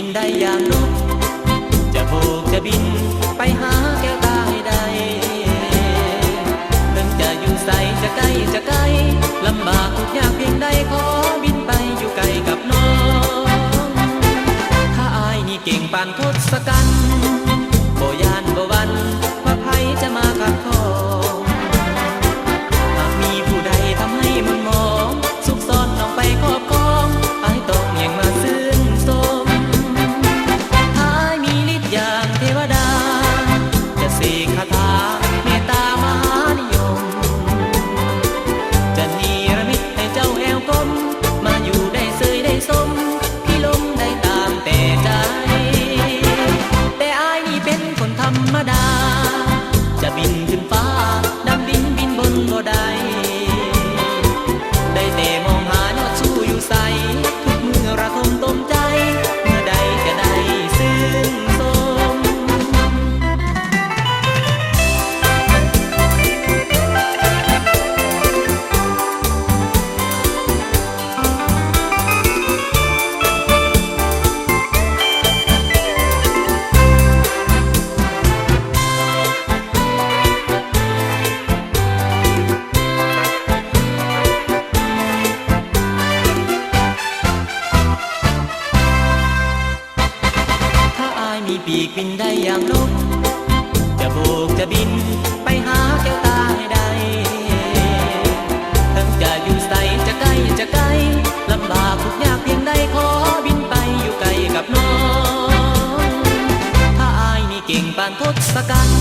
บินได้อย่างนกจะโบกจะบินไปหาแก้วตาให้ได้ถึงจะอยู่ไสจะใกล้จะไกลลำบากทุกยากเพียงใดขอบินไปอยู่ไกลกับน้องถ้าอายนี่เก่งปานทศกัณฐ์บ่ยานบ่หวั่นว่าไผจะมาขัดข้องหากมีผู้ใดทำให้มุนมองสุขซ่อนน้องไปครอบครองอายต้องแย่งมาซื่นสมถ้าอายมีฤทธิ์อย่างเทวดาจะเสกคาถาเมตตามหานิยมจะนิรมิตให้เจ้าแอวกลมมาอยู่ได้เสยได้สมพี่ลมได้ตามแต่ใจแต่อายนี่เป็นคนธรรมดาจะบินขึ้นฟ้าดำดินบินบนบ่ได้ได้แต่มองหายอดสู้อยู่ใสทุกเมื่อระทมต้มใจเมื่อใดจะได้ซึ้งสมมีปีกบินได้อย่างนกจะโบกจะบินไปหาแก้วตาให้ได้ทั้งจะอยู่ไสจะใกล้จะไกลลำบากทุกยากเพียงใดขอบินไปอยู่ไกลกับน้องถ้าอายนี่เก่งปานทศกัณฐ์